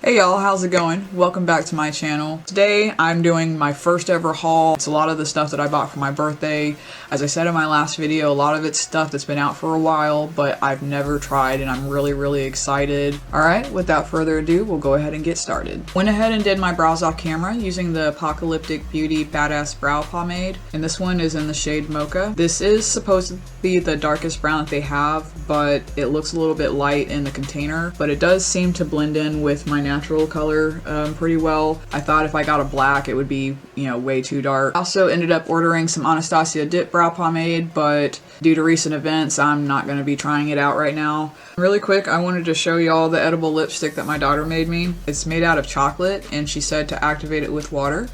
Hey y'all, how's it going? Welcome back to my channel. Today I'm doing my first ever haul. It's a lot of the stuff that I bought for my birthday. As I said in my last video, a lot of it's stuff that's been out for a while, but I've never tried and I'm really excited. Alright, without further ado, we'll go ahead and get started. Went ahead and did my brows off camera using the Apocalyptic Beauty Badass Brow Pomade, and this one is in the shade Mocha. This is supposed to be the darkest brown that they have, but it looks a little bit light in the container, but it does seem to blend in with my natural color pretty well. I thought if I got a black it would be, way too dark. I also ended up ordering some Anastasia Dip Brow Pomade, but due to recent events I'm not going to be trying it out right now. Really quick, I wanted to show y'all the edible lipstick that my daughter made me. It's made out of chocolate and she said to activate it with water.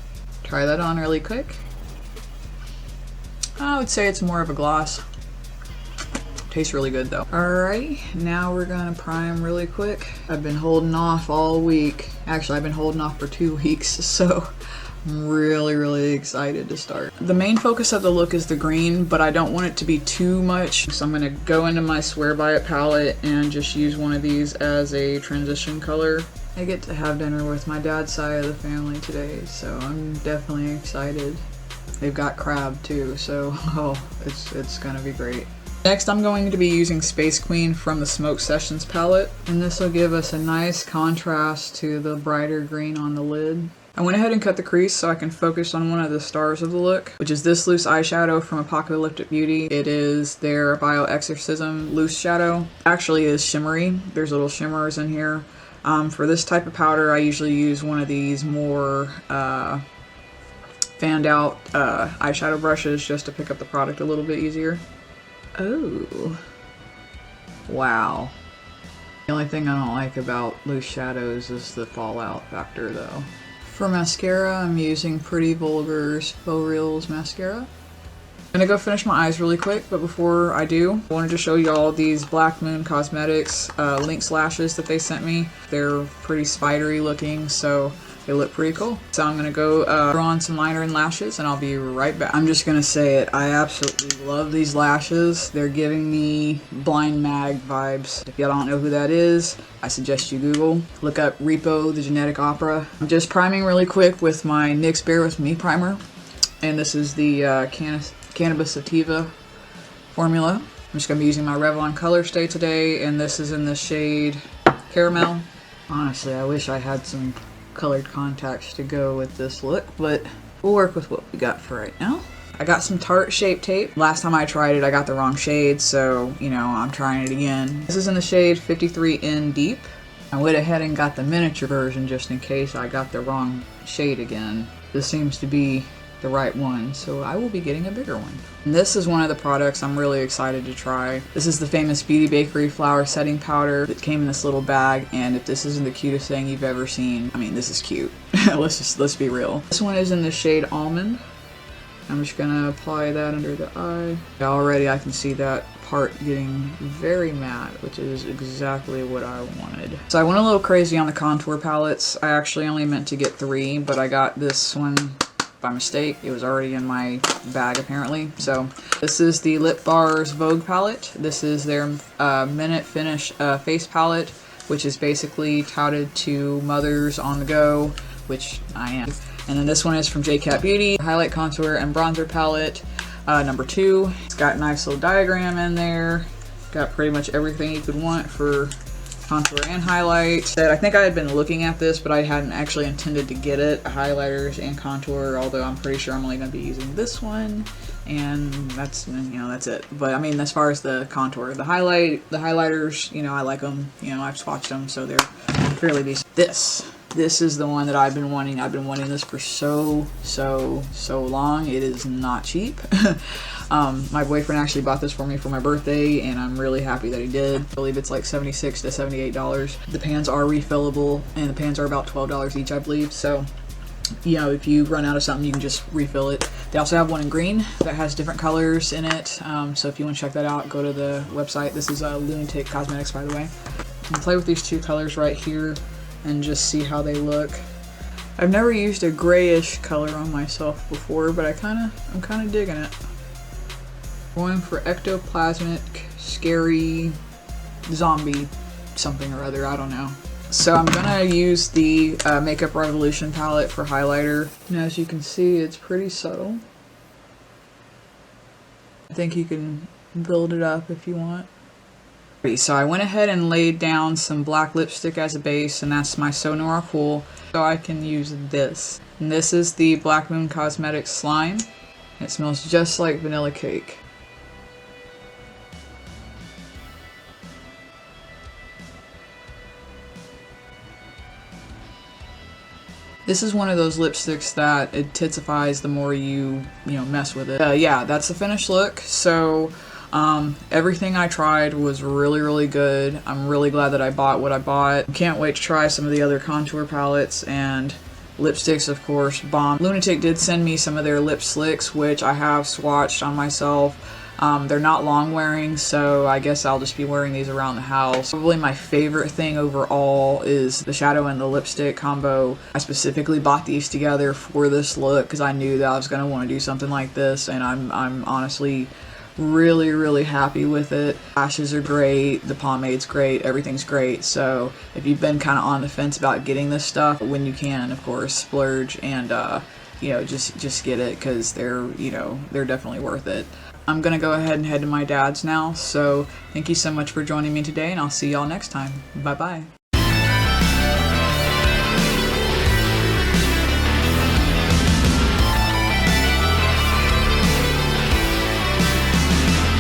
Try that on really quick. I would say it's more of a gloss. Tastes really good though. Alright, now we're gonna prime really quick. I've been holding off all week. Actually, I've been holding off for 2 weeks, so I'm really excited to start. The main focus of the look is the green, but I don't want it to be too much. So I'm gonna go into my Swear By It palette and just use one of these as a transition color. I get to have dinner with my dad's side of the family today, so I'm definitely excited. They've got crab too, so it's gonna be great. Next, I'm going to be using Space Queen from the Smoke Sessions palette, and this will give us a nice contrast to the brighter green on the lid. I went ahead and cut the crease so I can focus on one of the stars of the look, which is this loose eyeshadow from Apocalyptic Beauty. It is their Bio Exorcism loose shadow. Actually, it is shimmery. There's little shimmers in here. For this type of powder, I usually use one of these more fanned out eyeshadow brushes just to pick up the product a little bit easier. Oh, wow. The only thing I don't like about loose shadows is the fallout factor though. For mascara, I'm using Pretty Vulgar's Faux Reals mascara. I'm gonna go finish my eyes really quick, but before I do, I wanted to show y'all these Black Moon Cosmetics Lynx lashes that they sent me. They're pretty spidery looking, so they look pretty cool. So I'm gonna go draw on some liner and lashes and I'll be right back. I'm just gonna say it, I absolutely love these lashes. They're giving me Blind Mag vibes. If y'all don't know who that is, I suggest you Google. Look up Repo, the Genetic Opera. I'm just priming really quick with my NYX Bear With Me primer. And this is the Cannabis Sativa formula. I'm just gonna be using my Revlon Color Stay today, and this is in the shade Caramel. Honestly, I wish I had some colored contacts to go with this look, but we'll work with what we got for right now. I got some Tarte Shape Tape. Last time I tried it, I got the wrong shade, so, I'm trying it again. This is in the shade 53N Deep. I went ahead and got the miniature version just in case I got the wrong shade again. This seems to be the right one, so I will be getting a bigger one. And this is one of the products I'm really excited to try. This is the famous Beauty Bakery Flour Setting Powder that came in this little bag, and if this isn't the cutest thing you've ever seen, I mean, this is cute. Let's be real. This one is in the shade Almond. I'm just gonna apply that under the eye. Already I can see that part getting very matte, which is exactly what I wanted. So I went a little crazy on the contour palettes. I actually only meant to get 3, but I got this one by mistake. It was already in my bag apparently. So this is the Lip Bar's Vogue palette. This is their Minute Finish face palette, which is basically touted to mothers on the go, which I am. And then this one is from JCat Beauty, highlight, contour, and bronzer palette, number 2. It's got a nice little diagram in there. Got pretty much everything you could want for contour and highlight. I think I had been looking at this, but I hadn't actually intended to get it. Highlighters and contour, although I'm pretty sure I'm only going to be using this one, and that's that's it. But I mean, as far as the contour, the highlighters, I like them. I've swatched them, so they're fairly decent. This is the one that I've been wanting. I've been wanting this for so long. It is not cheap. My boyfriend actually bought this for me for my birthday, and I'm really happy that he did. I believe it's like $76 to $78. The pans are refillable, and the pans are about $12 each, I believe. So, if you run out of something, you can just refill it. They also have one in green that has different colors in it. So if you want to check that out, go to the website. This is Lunatic Cosmetics, by the way. You can play with these 2 colors right here and just see how they look. I've never used a grayish color on myself before, but I'm kind of digging it. Going for Ectoplasmic Scary Zombie something or other, I don't know. So I'm gonna use the Makeup Revolution palette for highlighter. And as you can see, it's pretty subtle. I think you can build it up if you want. So I went ahead and laid down some black lipstick as a base, and that's my So Noir Cool. So I can use this. And this is the Black Moon Cosmetics Slime. It smells just like vanilla cake. This is one of those lipsticks that it tintifies the more you mess with it. Yeah, that's the finished look. So everything I tried was really good. I'm really glad that I bought what I bought. Can't wait to try some of the other contour palettes, and lipsticks, of course, bomb. Lunatic did send me some of their lip slicks, which I have swatched on myself. They're not long wearing, so I guess I'll just be wearing these around the house. Probably my favorite thing overall is the shadow and the lipstick combo. I specifically bought these together for this look because I knew that I was going to want to do something like this, and I'm honestly really happy with it. Lashes are great, the pomade's great, everything's great. So if you've been kind of on the fence about getting this stuff, when you can, of course, splurge and just get it, because they're definitely worth it. I'm gonna go ahead and head to my dad's now, so thank you so much for joining me today, and I'll see y'all next time. Bye bye.